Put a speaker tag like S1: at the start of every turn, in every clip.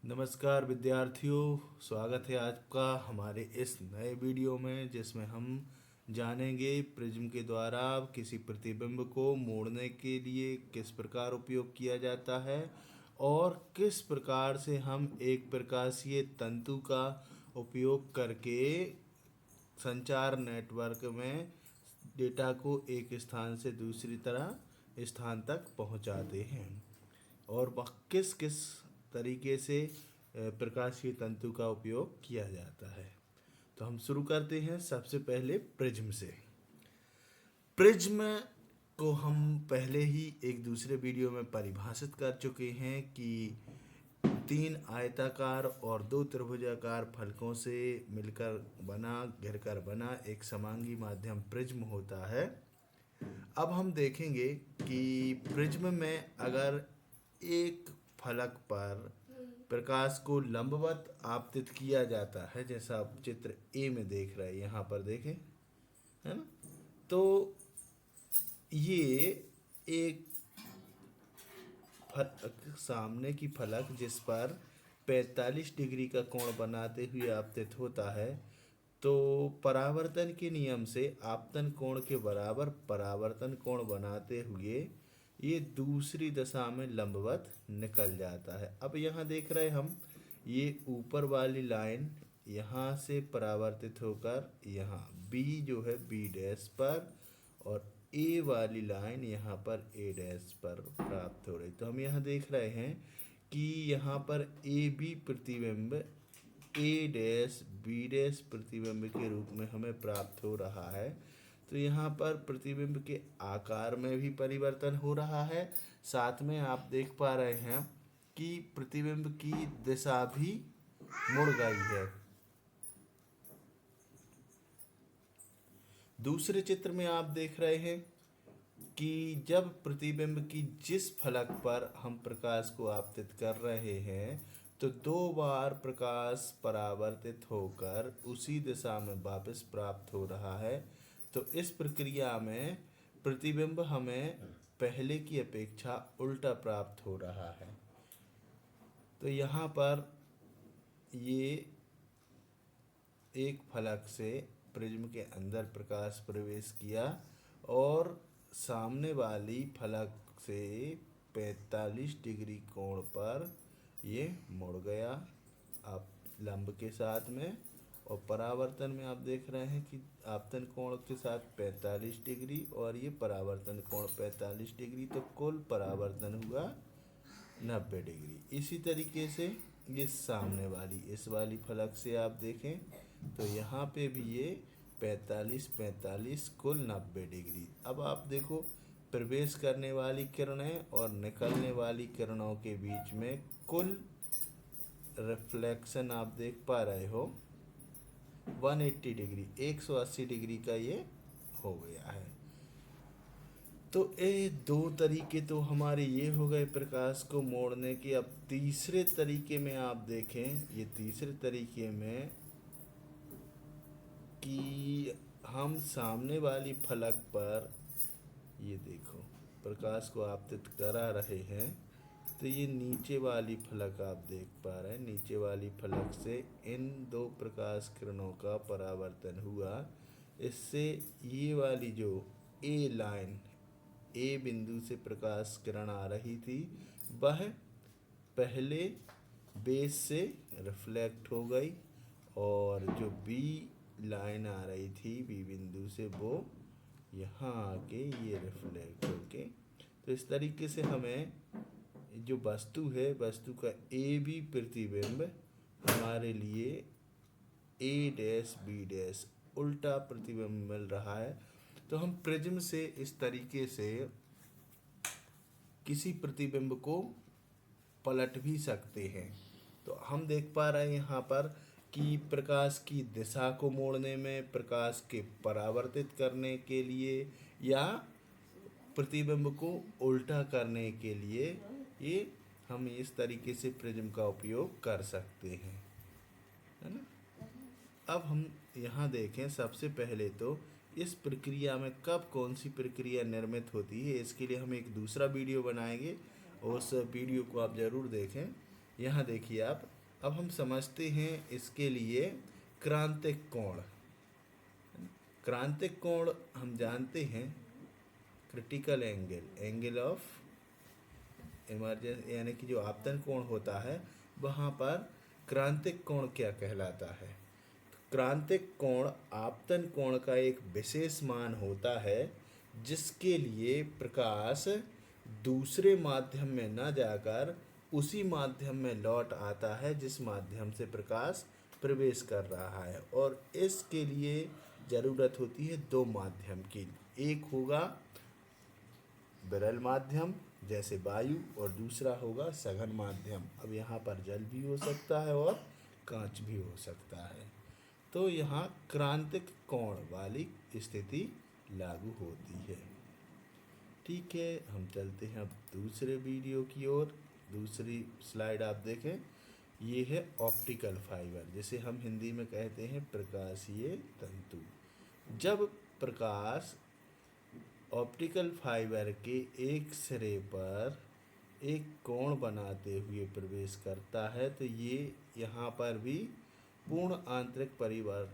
S1: नमस्कार विद्यार्थियों, स्वागत है आपका हमारे इस नए वीडियो में जिसमें हम जानेंगे प्रिज्म के द्वारा किसी प्रतिबिंब को मोड़ने के लिए किस प्रकार उपयोग किया जाता है और किस प्रकार से हम एक प्रकाशीय तंतु का उपयोग करके संचार नेटवर्क में डेटा को एक स्थान से दूसरी तरह स्थान तक पहुंचाते हैं और वह किस किस तरीके से प्रकाशीय तंतु का उपयोग किया जाता है। तो हम शुरू करते हैं सबसे पहले प्रिज्म से। प्रिज्म को हम पहले ही एक दूसरे वीडियो में परिभाषित कर चुके हैं कि 3 आयताकार और 2 त्रिभुजाकार फलकों से मिलकर बना घिरकर बना एक समांगी माध्यम प्रिज्म होता है। अब हम देखेंगे कि प्रिज्म में अगर एक फलक पर प्रकाश को लंबवत आपतित किया जाता है, जैसा आप चित्र ए में देख रहे हैं, यहाँ पर देखें, है ना। तो ये एक फलक, सामने की फलक जिस पर 45 डिग्री का कोण बनाते हुए आपतित होता है, तो परावर्तन के नियम से आपतन कोण के बराबर परावर्तन कोण बनाते हुए ये दूसरी दिशा में लंबवत निकल जाता है। अब यहाँ देख रहे हम, ये ऊपर वाली लाइन यहाँ से परावर्तित होकर यहाँ बी जो है बी डैश पर और ए वाली लाइन यहाँ पर ए डैश पर प्राप्त हो रही। तो हम यहाँ देख रहे हैं कि यहाँ पर ए बी प्रतिबिंब ए डैश बी डैश प्रतिबिंब के रूप में हमें प्राप्त हो रहा है। तो यहाँ पर प्रतिबिंब के आकार में भी परिवर्तन हो रहा है, साथ में आप देख पा रहे हैं कि प्रतिबिंब की दिशा भी मुड़ गई है। दूसरे चित्र में आप देख रहे हैं कि जब प्रतिबिंब की जिस फलक पर हम प्रकाश को आपतित कर रहे हैं तो 2 बार प्रकाश परावर्तित होकर उसी दिशा में वापस प्राप्त हो रहा है। तो इस प्रक्रिया में प्रतिबिंब हमें पहले की अपेक्षा उल्टा प्राप्त हो रहा है। तो यहाँ पर ये एक फलक से प्रिज्म के अंदर प्रकाश प्रवेश किया और सामने वाली फलक से 45 डिग्री कोण पर ये मुड़ गया आप लंब के साथ में, और परावर्तन में आप देख रहे हैं कि आपतन कोण के साथ 45 डिग्री और ये परावर्तन कोण 45 डिग्री, तो कुल परावर्तन हुआ 90 डिग्री। इसी तरीके से ये सामने वाली इस वाली फलक से आप देखें तो यहाँ पे भी ये 45 कुल 90 डिग्री। अब आप देखो, प्रवेश करने वाली किरणें और निकलने वाली किरणों के बीच में कुल रिफ्लेक्शन आप देख पा रहे हो 180 डिग्री, 180 डिग्री का ये हो गया है। तो ये 2 तरीके तो हमारे ये हो गए प्रकाश को मोड़ने के। अब तीसरे तरीके में आप देखें, ये तीसरे तरीके में कि हम सामने वाली फलक पर ये देखो प्रकाश को आपतित करा रहे हैं, तो ये नीचे वाली फलक आप देख पा रहे हैं, नीचे वाली फलक से इन 2 प्रकाश किरणों का परावर्तन हुआ। इससे ये वाली जो ए लाइन, ए बिंदु से प्रकाश किरण आ रही थी, वह पहले बेस से रिफ्लेक्ट हो गई और जो बी लाइन आ रही थी बी बिंदु से, वो यहाँ आके ये रिफ्लेक्ट होके, तो इस तरीके से हमें जो वस्तु है, वस्तु का ए बी प्रतिबिंब हमारे लिए ए डैश बी डैश उल्टा प्रतिबिंब मिल रहा है। तो हम प्रिज्म से इस तरीके से किसी प्रतिबिंब को पलट भी सकते हैं। तो हम देख पा रहे हैं यहाँ पर कि प्रकाश की दिशा को मोड़ने में, प्रकाश के परावर्तित करने के लिए या प्रतिबिंब को उल्टा करने के लिए ये हम इस तरीके से प्रिज्म का उपयोग कर सकते हैं, है ना। अब हम यहाँ देखें, सबसे पहले तो इस प्रक्रिया में कब कौन सी प्रक्रिया निर्मित होती है, इसके लिए हम एक दूसरा वीडियो बनाएंगे और उस वीडियो को आप ज़रूर देखें। यहाँ देखिए आप, अब हम समझते हैं इसके लिए क्रांतिक कोण। क्रांतिक कोण हम जानते हैं critical angle, angle of emergency, यानी कि जो आपतन कोण होता है वहाँ पर क्रांतिक कोण क्या कहलाता है। क्रांतिक कोण आपतन कोण का एक विशेष मान होता है जिसके लिए प्रकाश दूसरे माध्यम में न जाकर उसी माध्यम में लौट आता है जिस माध्यम से प्रकाश प्रवेश कर रहा है, और इसके लिए ज़रूरत होती है दो माध्यम की। एक होगा विरल माध्यम जैसे वायु, और दूसरा होगा सघन माध्यम। अब यहाँ पर जल भी हो सकता है और कांच भी हो सकता है। तो यहाँ क्रांतिक कोण वाली स्थिति लागू होती है। ठीक है, हम चलते हैं अब दूसरे वीडियो की ओर। दूसरी स्लाइड आप देखें, ये है ऑप्टिकल फाइबर, जिसे हम हिंदी में कहते हैं प्रकाशीय तंतु। जब प्रकाश ऑप्टिकल फाइबर के एक सिरे पर एक कोण बनाते हुए प्रवेश करता है तो ये यहाँ पर भी पूर्ण आंतरिक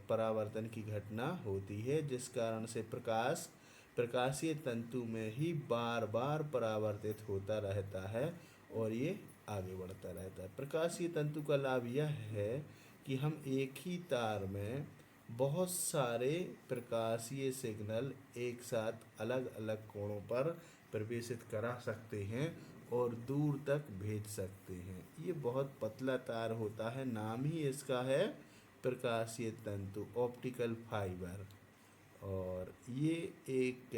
S1: परावर्तन की घटना होती है, जिस कारण से प्रकाश प्रकाशीय तंतु में ही बार बार परावर्तित होता रहता है और ये आगे बढ़ता रहता है। प्रकाशीय तंतु का लाभ यह है कि हम एक ही तार में बहुत सारे प्रकाशीय सिग्नल एक साथ अलग अलग कोणों पर प्रवेशित करा सकते हैं और दूर तक भेज सकते हैं। ये बहुत पतला तार होता है, नाम ही इसका है प्रकाशीय तंतु, ऑप्टिकल फाइबर। और ये एक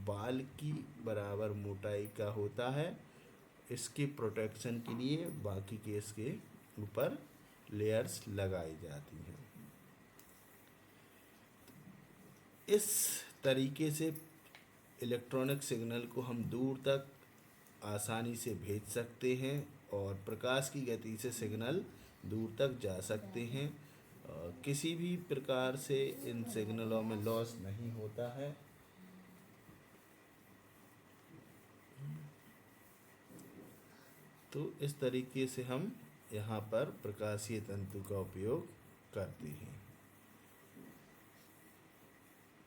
S1: बाल की बराबर मोटाई का होता है। इसके प्रोटेक्शन के लिए बाकी के इसके ऊपर लेयर्स लगाई जाती हैं। इस तरीके से इलेक्ट्रॉनिक सिग्नल को हम दूर तक आसानी से भेज सकते हैं और प्रकाश की गति से सिग्नल दूर तक जा सकते हैं। किसी भी प्रकार से इन सिग्नलों में लॉस नहीं होता है। तो इस तरीके से हम यहाँ पर प्रकाशीय तंतु का उपयोग करते हैं।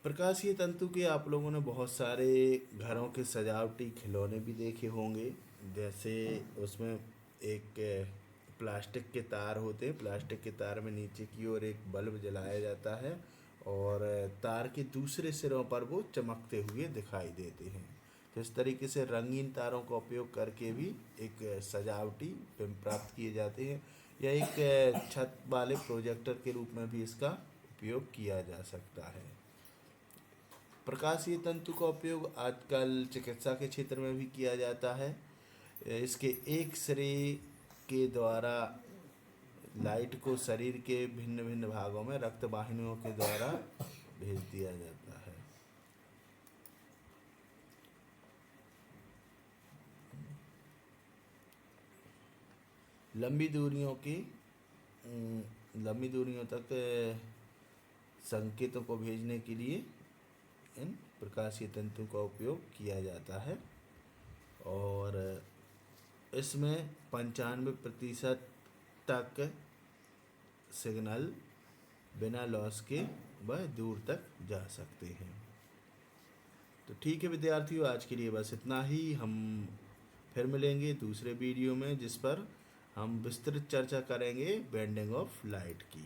S1: प्रकाशीय तंतु के आप लोगों ने बहुत सारे घरों के सजावटी खिलौने भी देखे होंगे, जैसे उसमें एक प्लास्टिक के तार होते हैं। प्लास्टिक के तार में नीचे की ओर एक बल्ब जलाया जाता है और तार के दूसरे सिरों पर वो चमकते हुए दिखाई देते हैं। तो इस तरीके से रंगीन तारों का उपयोग करके भी एक सजावटी फिल्म प्राप्त किए जाते हैं, या एक छत वाले प्रोजेक्टर के रूप में भी इसका उपयोग किया जा सकता है। प्रकाशीय तंतु का उपयोग आजकल चिकित्सा के क्षेत्र में भी किया जाता है। इसके एक सिरे के द्वारा लाइट को शरीर के भिन्न भिन्न भागों में रक्त वाहिनियों के द्वारा भेज दिया जाता है। लंबी दूरियों तक संकेतों को भेजने के लिए इन प्रकाशीय तंतु का उपयोग किया जाता है और इसमें 95% तक सिग्नल बिना लॉस के वह दूर तक जा सकते हैं। तो ठीक है विद्यार्थियों, आज के लिए बस इतना ही। हम फिर मिलेंगे दूसरे वीडियो में जिस पर हम विस्तृत चर्चा करेंगे बेंडिंग ऑफ लाइट की।